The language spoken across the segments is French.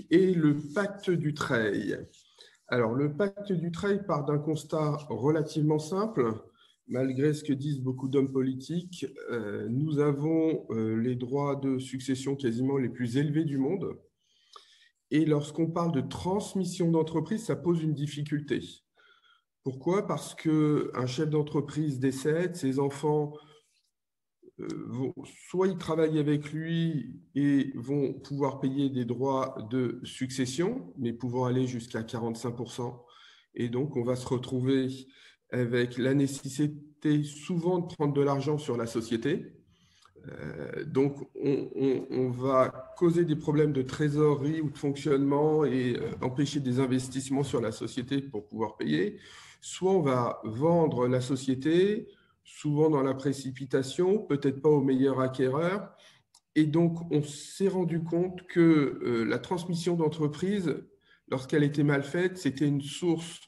Et le pacte Dutreil. Alors, le pacte Dutreil part d'un constat relativement simple. Malgré ce que disent beaucoup d'hommes politiques, nous avons les droits de succession quasiment les plus élevés du monde. Et lorsqu'on parle de transmission d'entreprise, ça pose une difficulté. Pourquoi? Parce qu'un chef d'entreprise décède, ses enfants soit ils travaillent avec lui et vont pouvoir payer des droits de succession, mais pouvoir aller jusqu'à 45%. Et donc, on va se retrouver avec la nécessité souvent de prendre de l'argent sur la société. Donc, on va causer des problèmes de trésorerie ou de fonctionnement et empêcher des investissements sur la société pour pouvoir payer. Soit on va vendre la société, souvent dans la précipitation, peut-être pas au meilleur acquéreur. Et donc, on s'est rendu compte que la transmission d'entreprise, lorsqu'elle était mal faite, c'était une source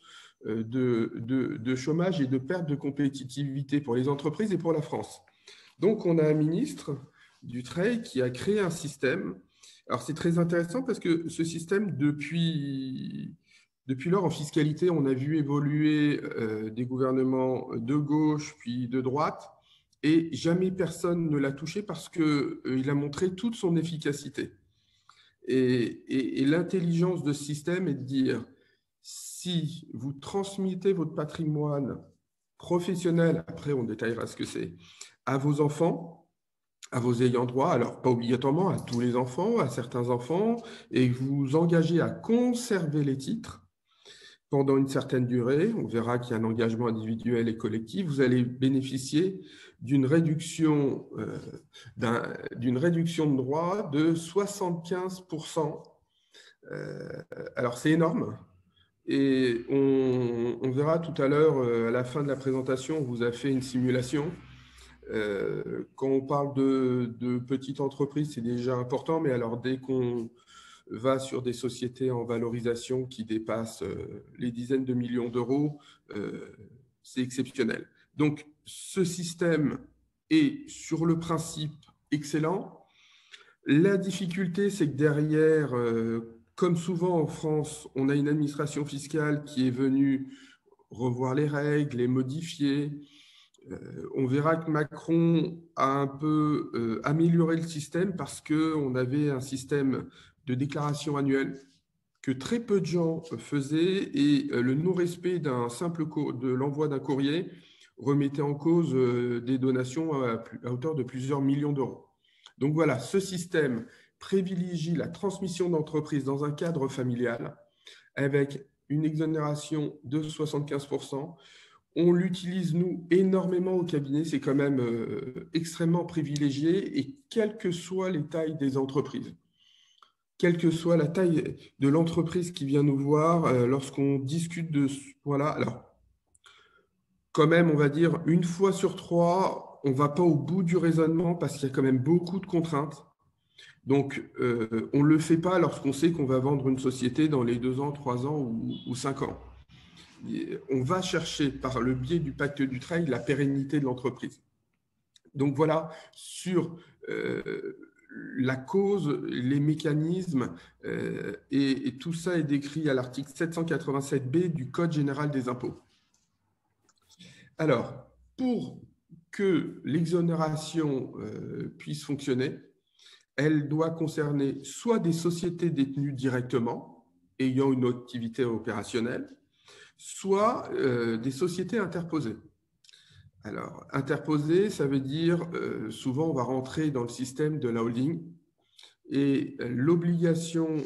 de chômage et de perte de compétitivité pour les entreprises et pour la France. Donc, on a un ministre Dutreil qui a créé un système. Alors, c'est très intéressant parce que ce système, depuis lors, en fiscalité, on a vu évoluer des gouvernements de gauche puis de droite et jamais personne ne l'a touché parce qu'il a montré toute son efficacité. Et l'intelligence de ce système est de dire, si vous transmettez votre patrimoine professionnel, après on détaillera ce que c'est, à vos enfants, à vos ayants droit, alors pas obligatoirement à tous les enfants, à certains enfants, et vous vous engagez à conserver les titres pendant une certaine durée, on verra qu'il y a un engagement individuel et collectif, vous allez bénéficier d'une réduction, d'une réduction de droits de 75%. Alors c'est énorme. Et on verra tout à l'heure, à la fin de la présentation, on vous a fait une simulation. Quand on parle de petites entreprises, c'est déjà important, mais alors dès qu'on va sur des sociétés en valorisation qui dépassent les dizaines de millions d'euros, c'est exceptionnel. Donc, ce système est sur le principe excellent. La difficulté, c'est que derrière, comme souvent en France, on a une administration fiscale qui est venue revoir les règles, les modifier. On verra que Macron a un peu amélioré le système parce qu'on avait un système de déclaration annuelle que très peu de gens faisaient et le non-respect de l'envoi d'un courrier remettait en cause des donations à hauteur de plusieurs millions d'euros. Donc voilà, ce système privilégie la transmission d'entreprise dans un cadre familial avec une exonération de 75%. On l'utilise, nous, énormément au cabinet. C'est quand même extrêmement privilégié et quelles que soient les tailles des entreprises, quelle que soit la taille de l'entreprise qui vient nous voir, lorsqu'on discute de ce point-là, alors quand même, on va dire, une fois sur trois, on ne va pas au bout du raisonnement parce qu'il y a quand même beaucoup de contraintes. Donc, on ne le fait pas lorsqu'on sait qu'on va vendre une société dans les 2 ans, 3 ans ou 5 ans. On va chercher, par le biais du pacte Dutreil, la pérennité de l'entreprise. Donc voilà, sur la cause, les mécanismes, et tout ça est décrit à l'article 787B du Code général des impôts. Alors, pour que l'exonération puisse fonctionner, elle doit concerner soit des sociétés détenues directement, ayant une activité opérationnelle, soit des sociétés interposées. Alors, interposées, ça veut dire, souvent, on va rentrer dans le système de la holding, et l'obligation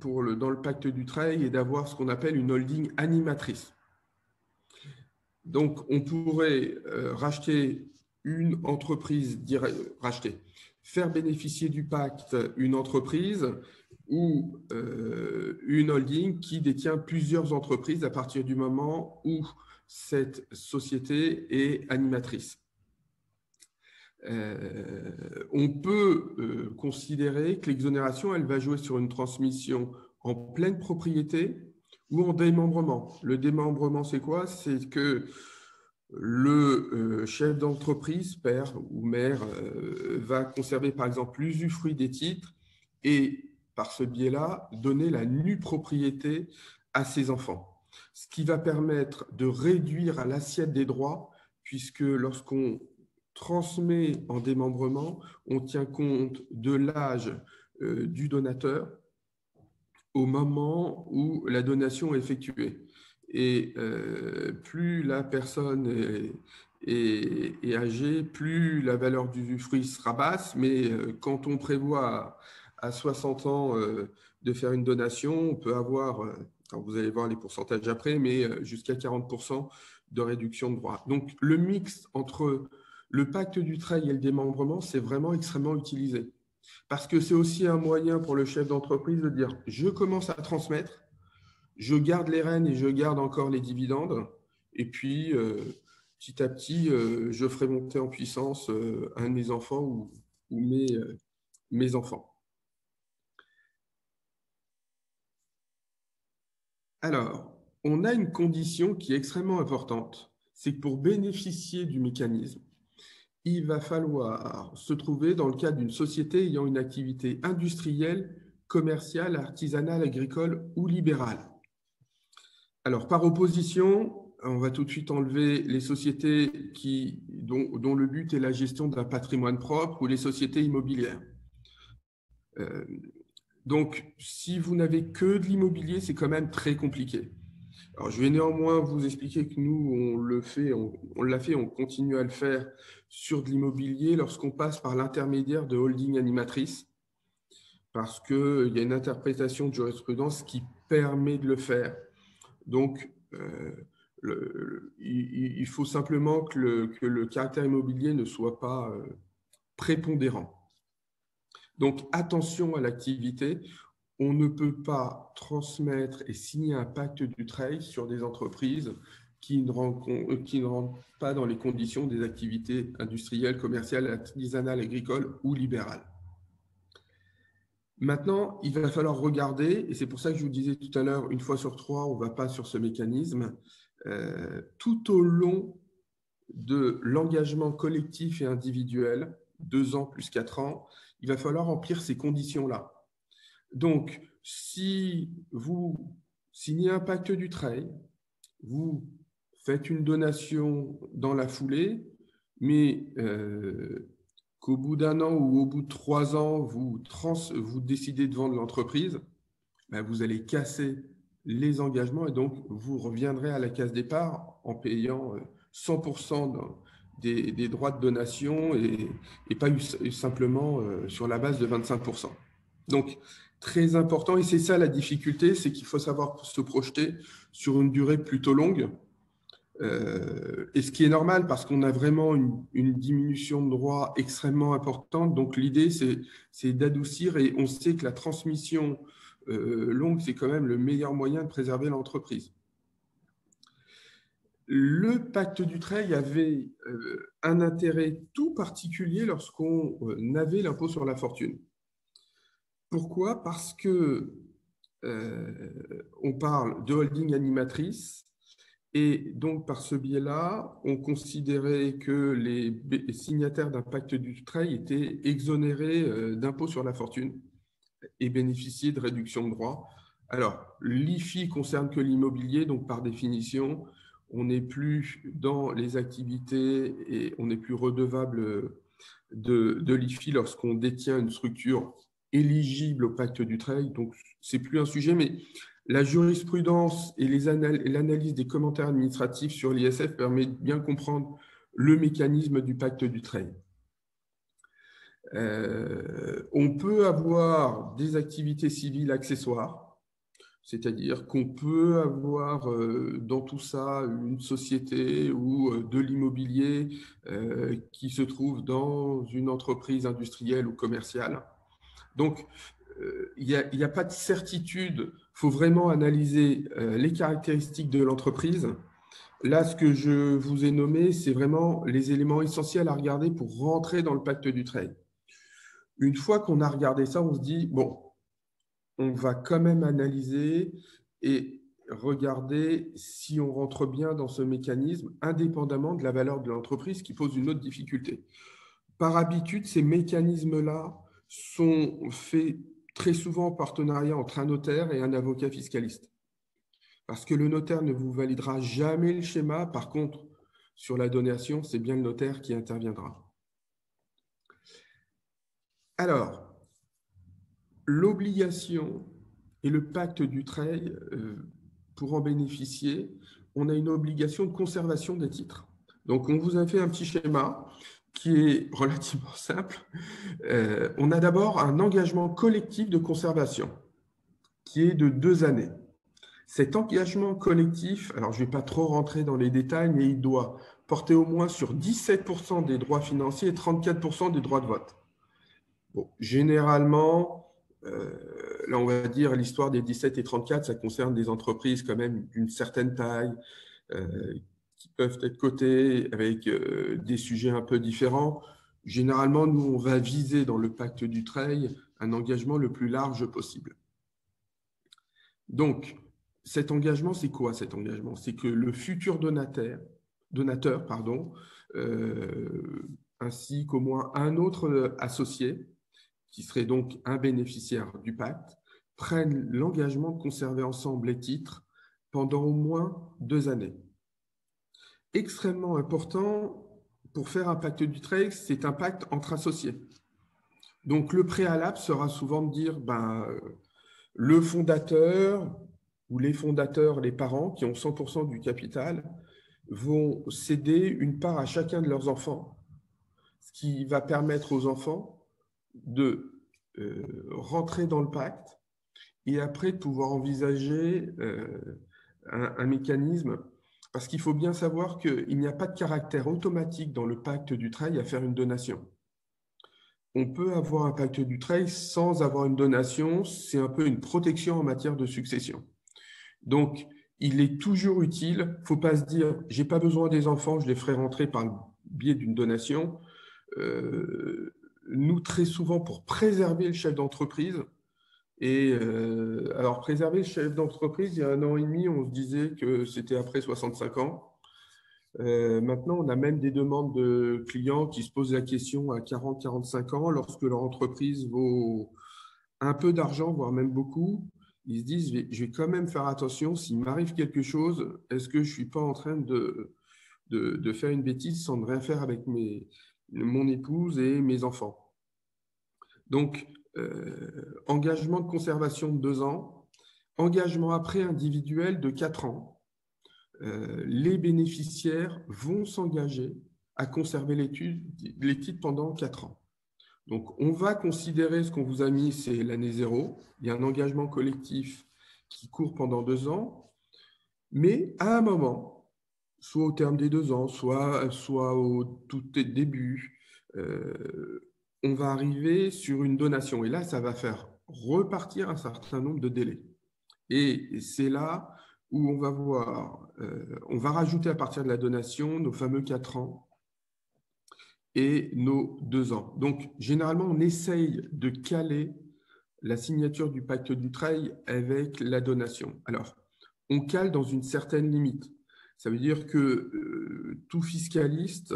dans le pacte Dutreil est d'avoir ce qu'on appelle une holding animatrice. Donc, on pourrait racheter une entreprise, faire bénéficier du pacte une entreprise ou une holding qui détient plusieurs entreprises à partir du moment où cette société est animatrice. On peut considérer que l'exonération, elle va jouer sur une transmission en pleine propriété ou en démembrement. Le démembrement, c'est quoi? C'est que le chef d'entreprise, père ou mère, va conserver par exemple l'usufruit des titres et par ce biais-là, donner la nue propriété à ses enfants, ce qui va permettre de réduire à l'assiette des droits, puisque lorsqu'on transmet en démembrement, on tient compte de l'âge du donateur au moment où la donation est effectuée. Et plus la personne est âgée, plus la valeur du fruit sera basse. Mais quand on prévoit à 60 ans de faire une donation, on peut avoir, alors vous allez voir les pourcentages après, mais jusqu'à 40% de réduction de droits. Donc le mix entre le pacte du trail et le démembrement, c'est vraiment extrêmement utilisé. Parce que c'est aussi un moyen pour le chef d'entreprise de dire, je commence à transmettre, je garde les rênes et je garde encore les dividendes. Et puis, petit à petit, je ferai monter en puissance un de mes enfants ou mes enfants. Alors, on a une condition qui est extrêmement importante, c'est que pour bénéficier du mécanisme, il va falloir se trouver dans le cadre d'une société ayant une activité industrielle, commerciale, artisanale, agricole ou libérale. Alors, par opposition, on va tout de suite enlever les sociétés dont le but est la gestion d'un patrimoine propre ou les sociétés immobilières. Donc, si vous n'avez que de l'immobilier, c'est quand même très compliqué. Alors, je vais néanmoins vous expliquer que nous, on l'a fait, on continue à le faire sur de l'immobilier lorsqu'on passe par l'intermédiaire de holding animatrices, parce qu'il y a une interprétation de jurisprudence qui permet de le faire. Donc, il faut simplement que le caractère immobilier ne soit pas prépondérant. Donc, attention à l'activité. On ne peut pas transmettre et signer un pacte du trade sur des entreprises qui ne rentrent pas dans les conditions des activités industrielles, commerciales, artisanales, agricoles ou libérales. Maintenant, il va falloir regarder, et c'est pour ça que je vous disais tout à l'heure, une fois sur trois, on ne va pas sur ce mécanisme, tout au long de l'engagement collectif et individuel, 2 ans plus 4 ans, il va falloir remplir ces conditions-là. Donc, si vous signez un pacte du trail, vous faites une donation dans la foulée, mais qu'au bout d'1 an ou au bout de 3 ans, vous décidez de vendre l'entreprise, ben vous allez casser les engagements et donc vous reviendrez à la case départ en payant 100% des droits de donation et pas simplement sur la base de 25%. Donc, très important, et c'est ça la difficulté, c'est qu'il faut savoir se projeter sur une durée plutôt longue. Et ce qui est normal parce qu'on a vraiment une diminution de droits extrêmement importante. Donc, l'idée, c'est d'adoucir et on sait que la transmission longue, c'est quand même le meilleur moyen de préserver l'entreprise. Le pacte du trail avait un intérêt tout particulier lorsqu'on avait l'impôt sur la fortune. Pourquoi? Parce que on parle de holding animatrice et donc par ce biais-là, on considérait que les signataires d'un pacte du trail étaient exonérés d'impôt sur la fortune et bénéficiaient de réduction de droits. Alors, l'IFI concerne que l'immobilier, donc par définition, on n'est plus dans les activités et on n'est plus redevable de l'IFI lorsqu'on détient une structure éligible au pacte du trail. Donc, ce n'est plus un sujet, mais la jurisprudence et l'analyse des commentaires administratifs sur l'ISF permet de bien comprendre le mécanisme du pacte du trail. On peut avoir des activités civiles accessoires, c'est-à-dire qu'on peut avoir dans tout ça une société ou de l'immobilier qui se trouve dans une entreprise industrielle ou commerciale. Donc, il n'y a pas de certitude, il faut vraiment analyser les caractéristiques de l'entreprise. Là, ce que je vous ai nommé, c'est vraiment les éléments essentiels à regarder pour rentrer dans le pacte du trade. Une fois qu'on a regardé ça, on se dit, bon, on va quand même analyser et regarder si on rentre bien dans ce mécanisme, indépendamment de la valeur de l'entreprise, qui pose une autre difficulté. Par habitude, ces mécanismes-là sont faits très souvent en partenariat entre un notaire et un avocat fiscaliste. Parce que le notaire ne vous validera jamais le schéma. Par contre, sur la donation, c'est bien le notaire qui interviendra. Alors, l'obligation et le pacte Dutreil, pour en bénéficier, on a une obligation de conservation des titres. Donc, on vous a fait un petit schéma qui est relativement simple. On a d'abord un engagement collectif de conservation qui est de 2 années. Cet engagement collectif, alors je ne vais pas trop rentrer dans les détails, mais il doit porter au moins sur 17% des droits financiers et 34% des droits de vote. Bon, généralement, là on va dire l'histoire des 17 et 34, ça concerne des entreprises quand même d'une certaine taille, qui peuvent être cotées avec des sujets un peu différents. Généralement, nous, on va viser dans le pacte Dutreil un engagement le plus large possible. Donc, cet engagement, c'est quoi cet engagement? C'est que le futur donateur, ainsi qu'au moins un autre associé, qui serait donc un bénéficiaire du pacte, prennent l'engagement de conserver ensemble les titres pendant au moins 2 années. Extrêmement important, pour faire un pacte Dutreil, c'est un pacte entre associés. Donc, le préalable sera souvent de dire le fondateur ou les fondateurs, les parents qui ont 100% du capital, vont céder une part à chacun de leurs enfants, ce qui va permettre aux enfants de rentrer dans le pacte et après de pouvoir envisager un mécanisme, parce qu'il faut bien savoir qu'il n'y a pas de caractère automatique dans le pacte Dutreil à faire une donation. On peut avoir un pacte Dutreil sans avoir une donation, c'est un peu une protection en matière de succession. Donc, il est toujours utile, il ne faut pas se dire « j'ai pas besoin des enfants, je les ferai rentrer par le biais d'une donation ». Nous, très souvent, pour préserver le chef d'entreprise, alors préserver le chef d'entreprise, il y a 1 an et demi, on se disait que c'était après 65 ans. Maintenant, on a même des demandes de clients qui se posent la question à 40-45 ans, lorsque leur entreprise vaut un peu d'argent, voire même beaucoup. Ils se disent, je vais quand même faire attention, s'il m'arrive quelque chose, est-ce que je ne suis pas en train de faire une bêtise sans ne rien faire avec mon épouse et mes enfants? Donc, engagement de conservation de 2 ans, engagement après individuel de 4 ans. Les bénéficiaires vont s'engager à conserver les titres pendant 4 ans. Donc, on va considérer ce qu'on vous a mis, c'est l'année 0. Il y a un engagement collectif qui court pendant 2 ans. Mais à un moment, soit au terme des 2 ans, soit au tout début, on va arriver sur une donation. Et là, ça va faire repartir un certain nombre de délais. Et c'est là où on va rajouter à partir de la donation nos fameux 4 ans et nos 2 ans. Donc, généralement, on essaye de caler la signature du pacte Dutreil avec la donation. Alors, on cale dans une certaine limite. Ça veut dire que tout fiscaliste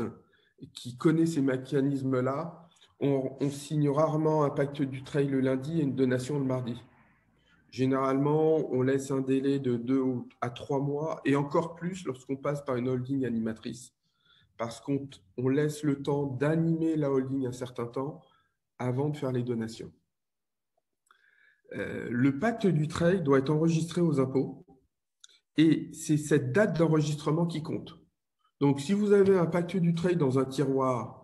qui connaît ces mécanismes-là, on signe rarement un pacte Dutreil le lundi et une donation le mardi. Généralement, on laisse un délai de 2 à 3 mois et encore plus lorsqu'on passe par une holding animatrice, parce qu'on laisse le temps d'animer la holding un certain temps avant de faire les donations. Le pacte Dutreil doit être enregistré aux impôts et c'est cette date d'enregistrement qui compte. Donc, si vous avez un pacte Dutreil dans un tiroir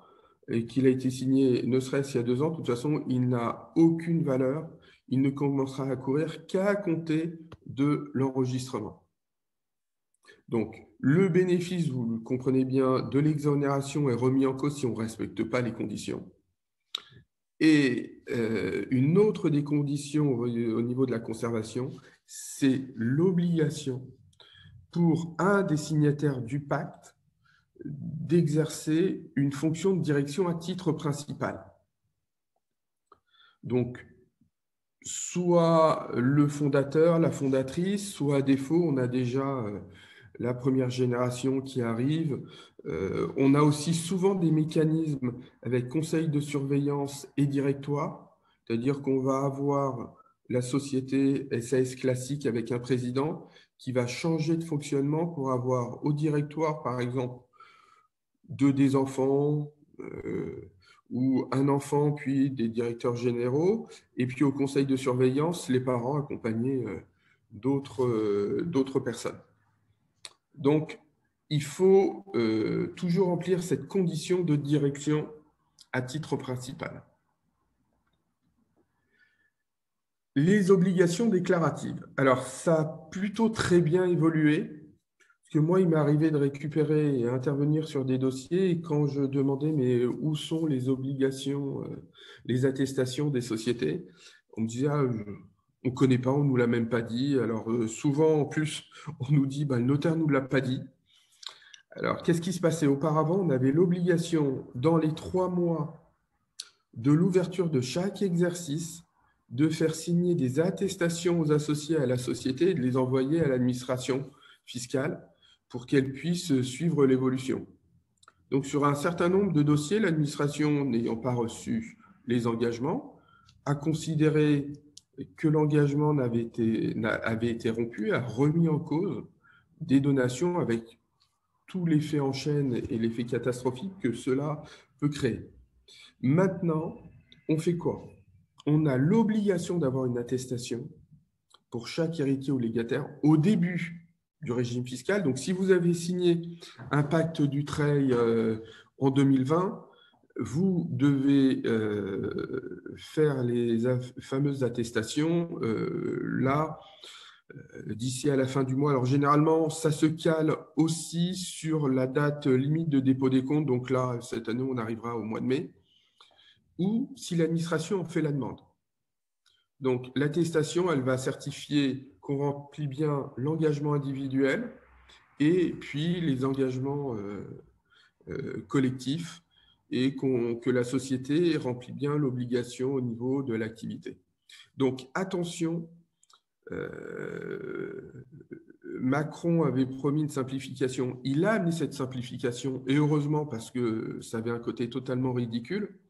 et qu'il a été signé ne serait-ce qu'il y a 2 ans, de toute façon, il n'a aucune valeur. Il ne commencera à courir qu'à compter de l'enregistrement. Donc, le bénéfice, vous le comprenez bien, de l'exonération est remis en cause si on ne respecte pas les conditions. Et une autre des conditions au niveau de la conservation, c'est l'obligation pour un des signataires du pacte d'exercer une fonction de direction à titre principal. Donc, soit le fondateur, la fondatrice, soit à défaut, on a déjà la première génération qui arrive. On a aussi souvent des mécanismes avec conseil de surveillance et directoire C'est-à-dire qu'on va avoir la société SAS classique avec un président qui va changer de fonctionnement pour avoir au directoire, par exemple, deux des enfants ou un enfant, puis des directeurs généraux, et puis au conseil de surveillance, les parents accompagnés d'autres personnes. Donc, il faut toujours remplir cette condition de direction à titre principal. Les obligations déclaratives. Alors, ça a plutôt très bien évolué. Parce que moi, il m'est arrivé de récupérer et intervenir sur des dossiers et quand je demandais mais où sont les obligations, les attestations des sociétés, on me disait on ne connaît pas, on ne nous l'a même pas dit. Alors souvent en plus, on nous dit le notaire ne nous l'a pas dit. Alors qu'est-ce qui se passait auparavant? On avait l'obligation dans les 3 mois de l'ouverture de chaque exercice de faire signer des attestations aux associés à la société et de les envoyer à l'administration fiscale pour qu'elle puisse suivre l'évolution. Donc, sur un certain nombre de dossiers, l'administration, n'ayant pas reçu les engagements, a considéré que l'engagement avait été rompu, a remis en cause des donations avec tout l'effet en chaîne et l'effet catastrophique que cela peut créer. Maintenant, on fait quoi? On a l'obligation d'avoir une attestation pour chaque héritier ou légataire au début du régime fiscal. Donc, si vous avez signé un pacte Dutreil en 2020, vous devez faire les fameuses attestations là, d'ici à la fin du mois. Alors, généralement, ça se cale aussi sur la date limite de dépôt des comptes. Donc là, cette année, on arrivera au mois de mai. Ou si l'administration en fait la demande. Donc, l'attestation, elle va certifier qu'on remplit bien l'engagement individuel et puis les engagements collectifs et que la société remplit bien l'obligation au niveau de l'activité. Donc, attention, Macron avait promis une simplification. Il a amené cette simplification, et heureusement parce que ça avait un côté totalement ridicule,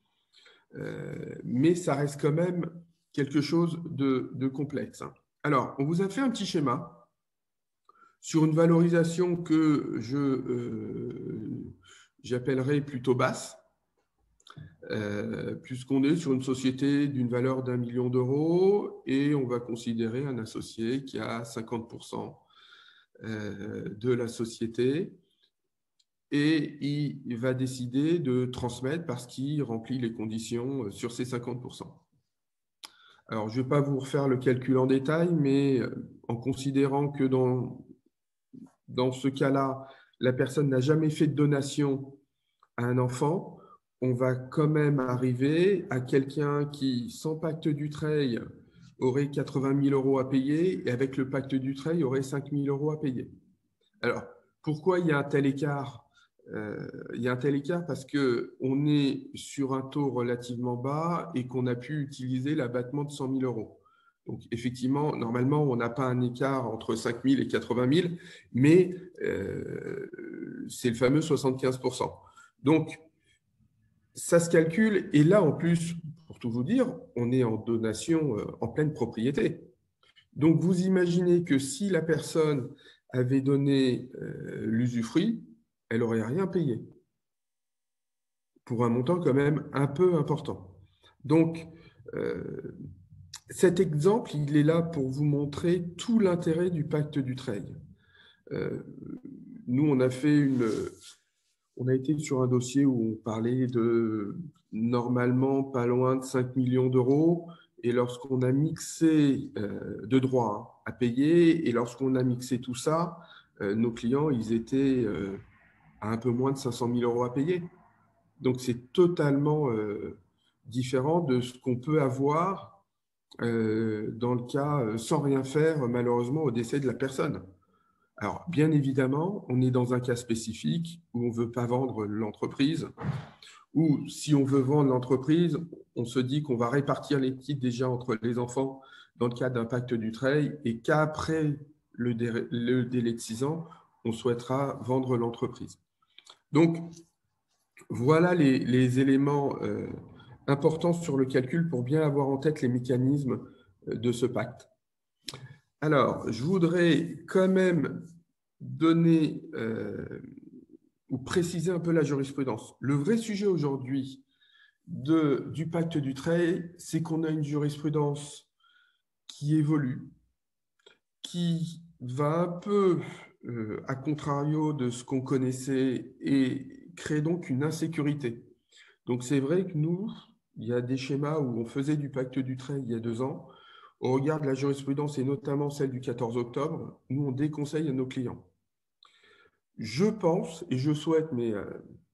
mais ça reste quand même quelque chose de complexe. Alors, on vous a fait un petit schéma sur une valorisation que j'appellerais plutôt basse, puisqu'on est sur une société d'une valeur d'1 million d'euros et on va considérer un associé qui a 50% de la société et il va décider de transmettre parce qu'il remplit les conditions sur ces 50%. Alors, je ne vais pas vous refaire le calcul en détail, mais en considérant que dans ce cas-là, la personne n'a jamais fait de donation à un enfant, on va quand même arriver à quelqu'un qui, sans pacte Dutreil, aurait 80 000 euros à payer et avec le pacte Dutreil, aurait 5 000 euros à payer. Alors, pourquoi il y a un tel écart? Il y a un tel écart parce qu'on est sur un taux relativement bas et qu'on a pu utiliser l'abattement de 100 000 euros. Donc, effectivement, normalement, on n'a pas un écart entre 5 000 et 80 000, mais c'est le fameux 75%. Donc, ça se calcule. Et là, en plus, pour tout vous dire, on est en donation en pleine propriété. Donc, vous imaginez que si la personne avait donné l'usufruit, elle n'aurait rien payé pour un montant quand même un peu important. Donc, cet exemple, il est là pour vous montrer tout l'intérêt du pacte Dutreil. Nous, on a été sur un dossier où on parlait de normalement pas loin de 5 millions d'euros. Et lorsqu'on a mixé de droits à payer, et lorsqu'on a mixé tout ça, nos clients, ils étaient à un peu moins de 500 000 euros à payer. Donc, c'est totalement différent de ce qu'on peut avoir dans le cas sans rien faire, malheureusement, au décès de la personne. Alors, bien évidemment, on est dans un cas spécifique où on ne veut pas vendre l'entreprise, ou si on veut vendre l'entreprise, on se dit qu'on va répartir les titres déjà entre les enfants dans le cadre d'un pacte Dutreil et qu'après le délai de 6 ans, on souhaitera vendre l'entreprise. Donc, voilà les éléments importants sur le calcul pour bien avoir en tête les mécanismes de ce pacte. Alors, je voudrais quand même donner ou préciser un peu la jurisprudence. Le vrai sujet aujourd'hui du pacte du trail, c'est qu'on a une jurisprudence qui évolue, qui va un peu à contrario de ce qu'on connaissait et crée donc une insécurité. Donc c'est vrai que nous, il y a des schémas où on faisait du pacte du trail il y a 2 ans. Au regard de la jurisprudence et notamment celle du 14 octobre, nous on déconseille à nos clients. Je pense et je souhaite, mais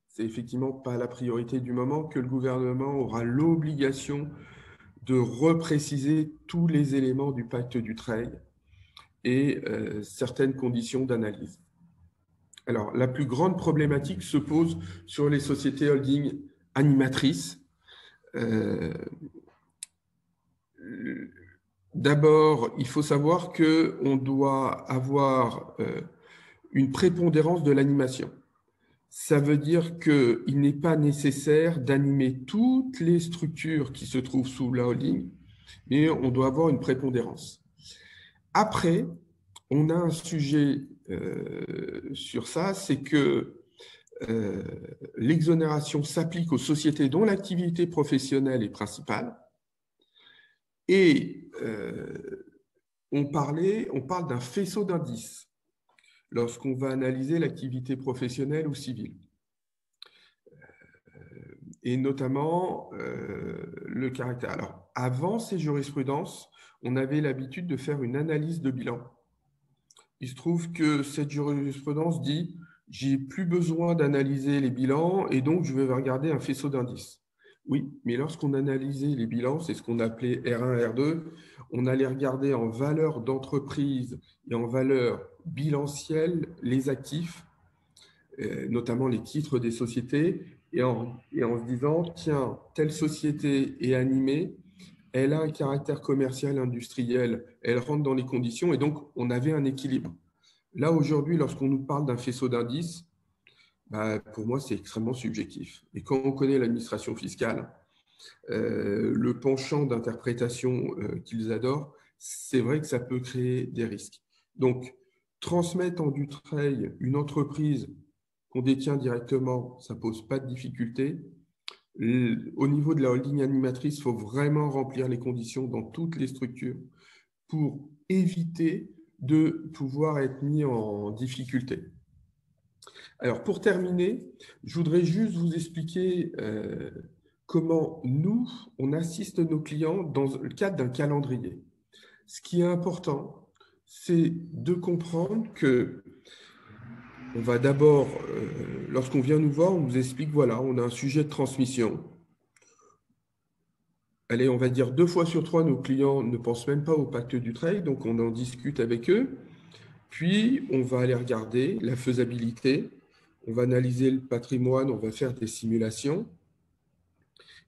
c'est effectivement pas la priorité du moment, que le gouvernement aura l'obligation de repréciser tous les éléments du pacte du trail et certaines conditions d'analyse. Alors, la plus grande problématique se pose sur les sociétés holding animatrices. D'abord, il faut savoir qu'on doit avoir une prépondérance de l'animation. Ça veut dire qu'il n'est pas nécessaire d'animer toutes les structures qui se trouvent sous la holding, mais on doit avoir une prépondérance. Après, on a un sujet sur ça, c'est que l'exonération s'applique aux sociétés dont l'activité professionnelle est principale. Et on parle d'un faisceau d'indices lorsqu'on va analyser l'activité professionnelle ou civile. Et notamment le caractère. Alors, avant ces jurisprudences, on avait l'habitude de faire une analyse de bilan. Il se trouve que cette jurisprudence dit « j'ai plus besoin d'analyser les bilans et donc je vais regarder un faisceau d'indices ». Oui, mais lorsqu'on analysait les bilans, c'est ce qu'on appelait R1, R2, on allait regarder en valeur d'entreprise et en valeur bilancielle les actifs, notamment les titres des sociétés, et en se disant, tiens, telle société est animée, elle a un caractère commercial, industriel, elle rentre dans les conditions, et donc on avait un équilibre. Là, aujourd'hui, lorsqu'on nous parle d'un faisceau d'indices, pour moi, c'est extrêmement subjectif. Et quand on connaît l'administration fiscale, le penchant d'interprétation qu'ils adorent, c'est vrai que ça peut créer des risques. Donc, transmettre en Dutreil une entreprise qu'on détient directement, ça ne pose pas de difficulté. Au niveau de la holding animatrice, il faut vraiment remplir les conditions dans toutes les structures pour éviter de pouvoir être mis en difficulté. Alors, pour terminer, je voudrais juste vous expliquer comment nous, on assiste nos clients dans le cadre d'un calendrier. Ce qui est important, c'est de comprendre que on va d'abord, lorsqu'on vient nous voir, on nous explique, voilà, on a un sujet de transmission. Allez, on va dire 2 fois sur 3, nos clients ne pensent même pas au pacte du trail, donc on en discute avec eux. Puis, on va aller regarder la faisabilité, on va analyser le patrimoine, on va faire des simulations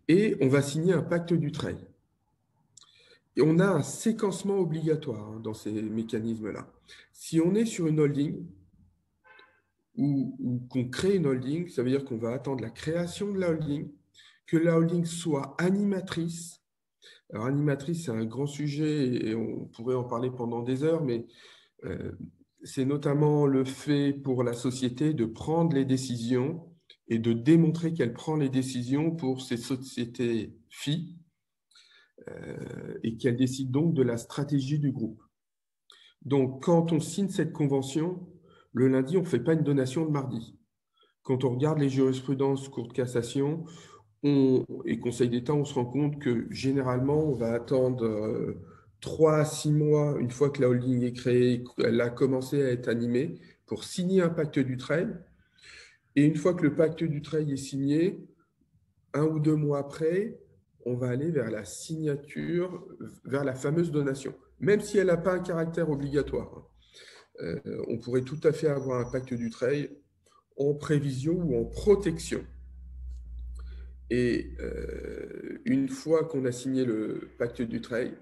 et on va signer un pacte du trail. Et on a un séquencement obligatoire dans ces mécanismes-là. Si on est sur une holding ou qu'on crée une holding, ça veut dire qu'on va attendre la création de la holding, que la holding soit animatrice. Alors, animatrice, c'est un grand sujet et on pourrait en parler pendant des heures, mais c'est notamment le fait pour la société de prendre les décisions et de démontrer qu'elle prend les décisions pour ses sociétés filles et qu'elle décide donc de la stratégie du groupe. Donc, quand on signe cette convention, le lundi, on ne fait pas une donation le mardi. Quand on regarde les jurisprudences Cour de cassation et Conseil d'État, on se rend compte que généralement, on va attendre 3 à 6 mois, une fois que la holding est créée, qu'elle a commencé à être animée, pour signer un pacte du trail. Et une fois que le pacte du trail est signé, 1 ou 2 mois après, on va aller vers la signature, vers la fameuse donation, même si elle n'a pas un caractère obligatoire. On pourrait tout à fait avoir un pacte du trail en prévision ou en protection. Et une fois qu'on a signé le pacte du trail,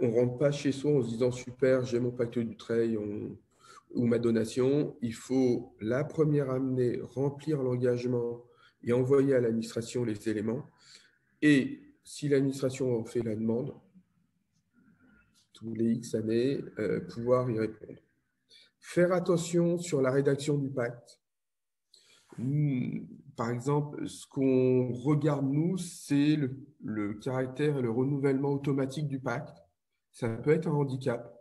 on ne rentre pas chez soi en se disant « super, j'ai mon pacte du trail ou ma donation ». Il faut la première amener, remplir l'engagement et envoyer à l'administration les éléments. Et si l'administration en fait la demande, tous les X années, pouvoir y répondre. Faire attention sur la rédaction du pacte. Par exemple, ce qu'on regarde, nous, c'est le caractère et le renouvellement automatique du pacte. Ça peut être un handicap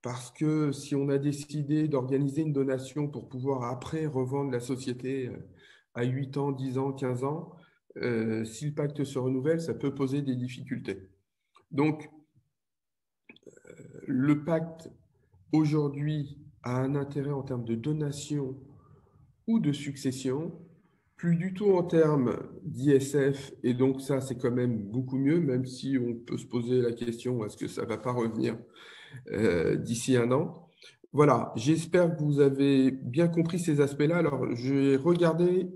parce que si on a décidé d'organiser une donation pour pouvoir après revendre la société à 8 ans, 10 ans, 15 ans, si le pacte se renouvelle, ça peut poser des difficultés. Donc, le pacte, aujourd'hui, a un intérêt en termes de donation ou de succession, plus du tout en termes d'ISF, et donc ça, c'est quand même beaucoup mieux, même si on peut se poser la question, est-ce que ça ne va pas revenir d'ici un an? Voilà, j'espère que vous avez bien compris ces aspects-là. Alors, je vais regarder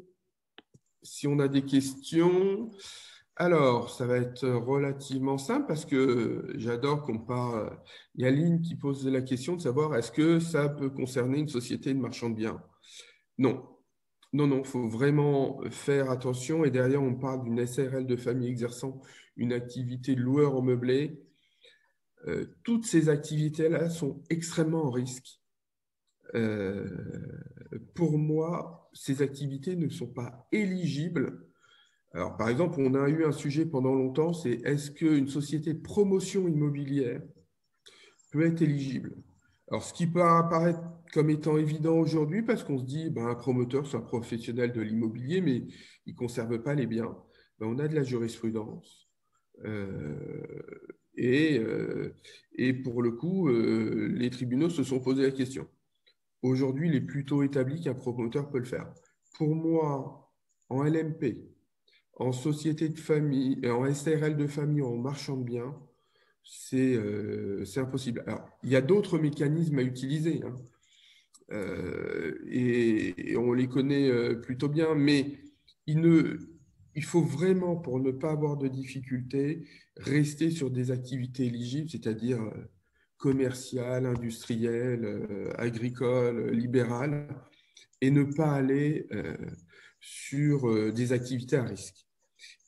si on a des questions. Alors, ça va être relativement simple parce que j'adore qu'on parle. Il y a Lynn qui pose la question de savoir est-ce que ça peut concerner une société de marchand de biens? Non. Non, non, il faut vraiment faire attention. Et derrière, on parle d'une SARL de famille exerçant une activité de loueur en meublé. Toutes ces activités-là sont extrêmement en risque. Pour moi, ces activités ne sont pas éligibles. Alors, par exemple, on a eu un sujet pendant longtemps, c'est est-ce qu'une société de promotion immobilière peut être éligible? Alors, ce qui peut apparaître comme étant évident aujourd'hui, parce qu'on se dit, ben, un promoteur, c'est un professionnel de l'immobilier, mais il ne conserve pas les biens. Ben, on a de la jurisprudence. Euh, et, euh, et pour le coup, les tribunaux se sont posé la question. Aujourd'hui, il est plutôt établi qu'un promoteur peut le faire. Pour moi, en LMP, en société de famille, en SARL de famille, en marchand de biens, c'est impossible. Alors, il y a d'autres mécanismes à utiliser, hein, et on les connaît plutôt bien, mais il faut vraiment, pour ne pas avoir de difficultés, rester sur des activités éligibles, c'est-à-dire commerciales, industrielles, agricoles, libérales, et ne pas aller sur des activités à risque.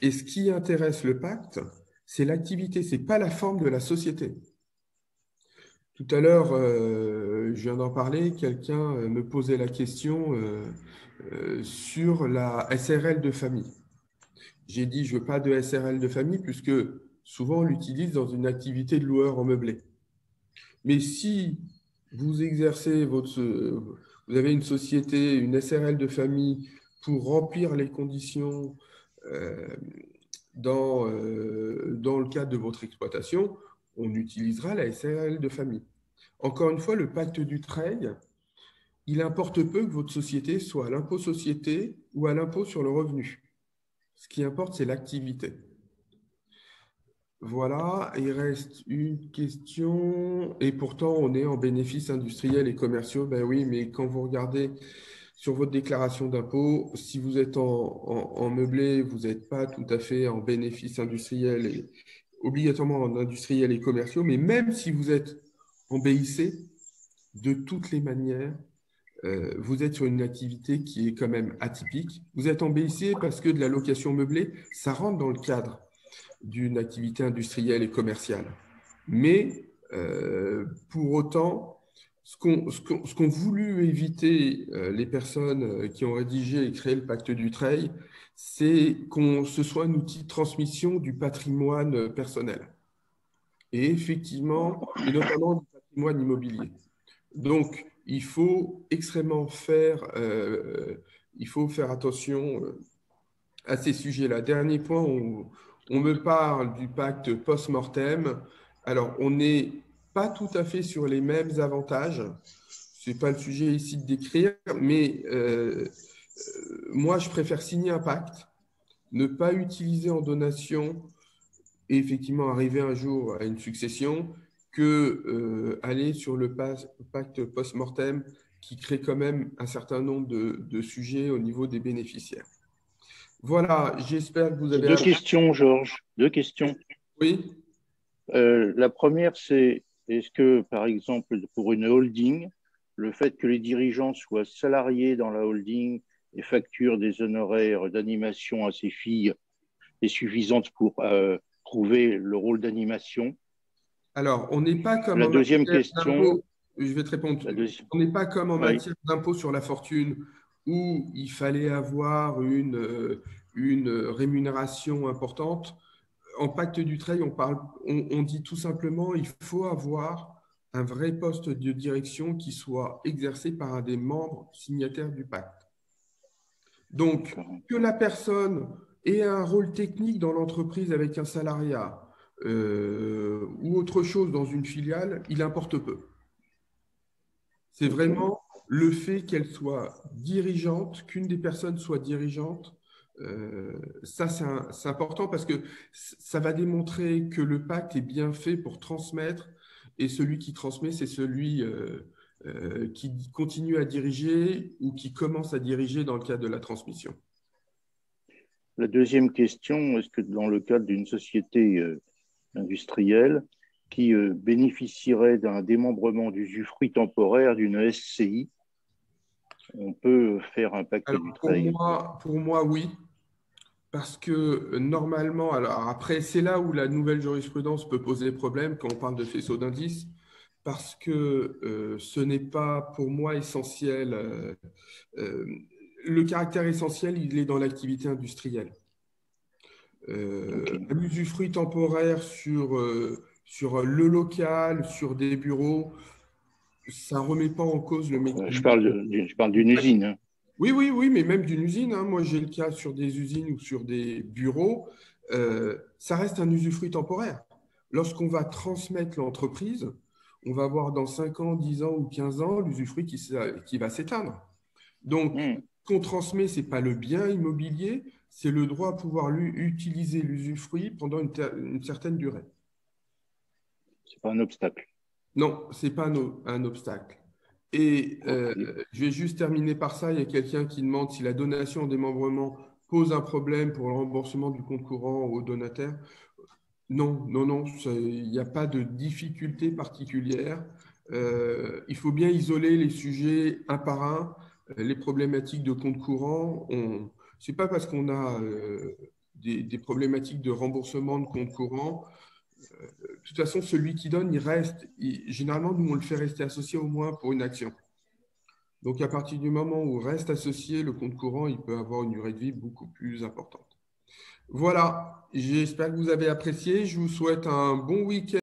Et ce qui intéresse le pacte, c'est l'activité, ce n'est pas la forme de la société. Tout à l'heure, je viens d'en parler, quelqu'un me posait la question sur la SRL de famille. J'ai dit, je ne veux pas de SRL de famille, puisque souvent on l'utilise dans une activité de loueur en meublé. Mais si vous exercez vous avez une société, une SRL de famille pour remplir les conditions euh, dans le cadre de votre exploitation, on utilisera la SRL de famille. Encore une fois, le pacte du trade, il importe peu que votre société soit à l'impôt société ou à l'impôt sur le revenu. Ce qui importe, c'est l'activité. Voilà, il reste une question. Et pourtant, on est en bénéfices industriels et commerciaux. Ben oui, mais quand vous regardez sur votre déclaration d'impôt, si vous êtes en meublé, vous n'êtes pas tout à fait en bénéfices industriels et obligatoirement en industriels et commerciaux. Mais même si vous êtes en BIC, de toutes les manières, vous êtes sur une activité qui est quand même atypique. Vous êtes en BIC parce que de la location meublée, ça rentre dans le cadre d'une activité industrielle et commerciale. Mais pour autant, ce qu'ont voulu éviter les personnes qui ont rédigé et créé le pacte du Treil, c'est qu'on ce soit un outil de transmission du patrimoine personnel. Et effectivement, et notamment du patrimoine immobilier. Donc, il faut faire attention à ces sujets-là. Dernier point, on me parle du pacte post-mortem. Alors, on n'est pas tout à fait sur les mêmes avantages. Ce n'est pas le sujet ici de décrire, mais moi, je préfère signer un pacte, ne pas utiliser en donation et effectivement arriver un jour à une succession que aller sur le pacte post-mortem qui crée quand même un certain nombre de sujets au niveau des bénéficiaires. Voilà, j'espère que vous J'ai avez... deux questions, Georges. Deux questions. Oui, La première, c'est est-ce que, par exemple, pour une holding, le fait que les dirigeants soient salariés dans la holding et facturent des honoraires d'animation à ses filles, est suffisante pour trouver le rôle d'animation? Alors, on n'est pas comme La en deuxième matière question, d'impôt, je vais te répondre, la deuxi- on n'est pas comme en oui, matière d'impôt sur la fortune où il fallait avoir une rémunération importante. En pacte Dutreil, on dit tout simplement il faut avoir un vrai poste de direction qui soit exercé par un des membres signataires du pacte. Donc, d'accord. que la personne ait un rôle technique dans l'entreprise avec un salariat ou autre chose dans une filiale, il importe peu. C'est Ok. vraiment le fait qu'elle soit dirigeante, qu'une des personnes soit dirigeante. Ça, c'est important parce que ça va démontrer que le pacte est bien fait pour transmettre et celui qui transmet, c'est celui qui continue à diriger ou qui commence à diriger dans le cadre de la transmission. La deuxième question, est-ce que dans le cadre d'une société industrielle qui bénéficierait d'un démembrement d'usufruit temporaire d'une SCI, on peut faire un pacte Alors, du Dutreil? pour moi, oui. Parce que normalement, alors après, c'est là où la nouvelle jurisprudence peut poser problème quand on parle de faisceau d'indices, parce que ce n'est pas pour moi essentiel. Euh, le caractère essentiel, il est dans l'activité industrielle. Ok. Un usufruit temporaire sur le local, sur des bureaux, ça ne remet pas en cause le Je mécanisme. parle d'une usine, hein. Oui, oui, oui, mais même d'une usine, hein. Moi, j'ai le cas sur des usines ou sur des bureaux. Ça reste un usufruit temporaire. Lorsqu'on va transmettre l'entreprise, on va voir dans 5 ans, 10 ans ou 15 ans l'usufruit qui va s'éteindre. Donc, Hmm. ce qu'on transmet, ce n'est pas le bien immobilier, c'est le droit à pouvoir utiliser l'usufruit pendant une certaine durée. C'est pas un obstacle. Non, ce n'est pas un obstacle. Et Ok. je vais juste terminer par ça. Il y a quelqu'un qui demande si la donation en démembrement pose un problème pour le remboursement du compte courant au donataire. Non, non, non, il n'y a pas de difficulté particulière. Il faut bien isoler les sujets un par un. Les problématiques de compte courant, ce n'est pas parce qu'on a des problématiques de remboursement de compte courant de toute façon, celui qui donne, il reste. Généralement, nous, on le fait rester associé au moins pour une action. Donc, à partir du moment où reste associé, le compte courant, il peut avoir une durée de vie beaucoup plus importante. Voilà, j'espère que vous avez apprécié. Je vous souhaite un bon week-end.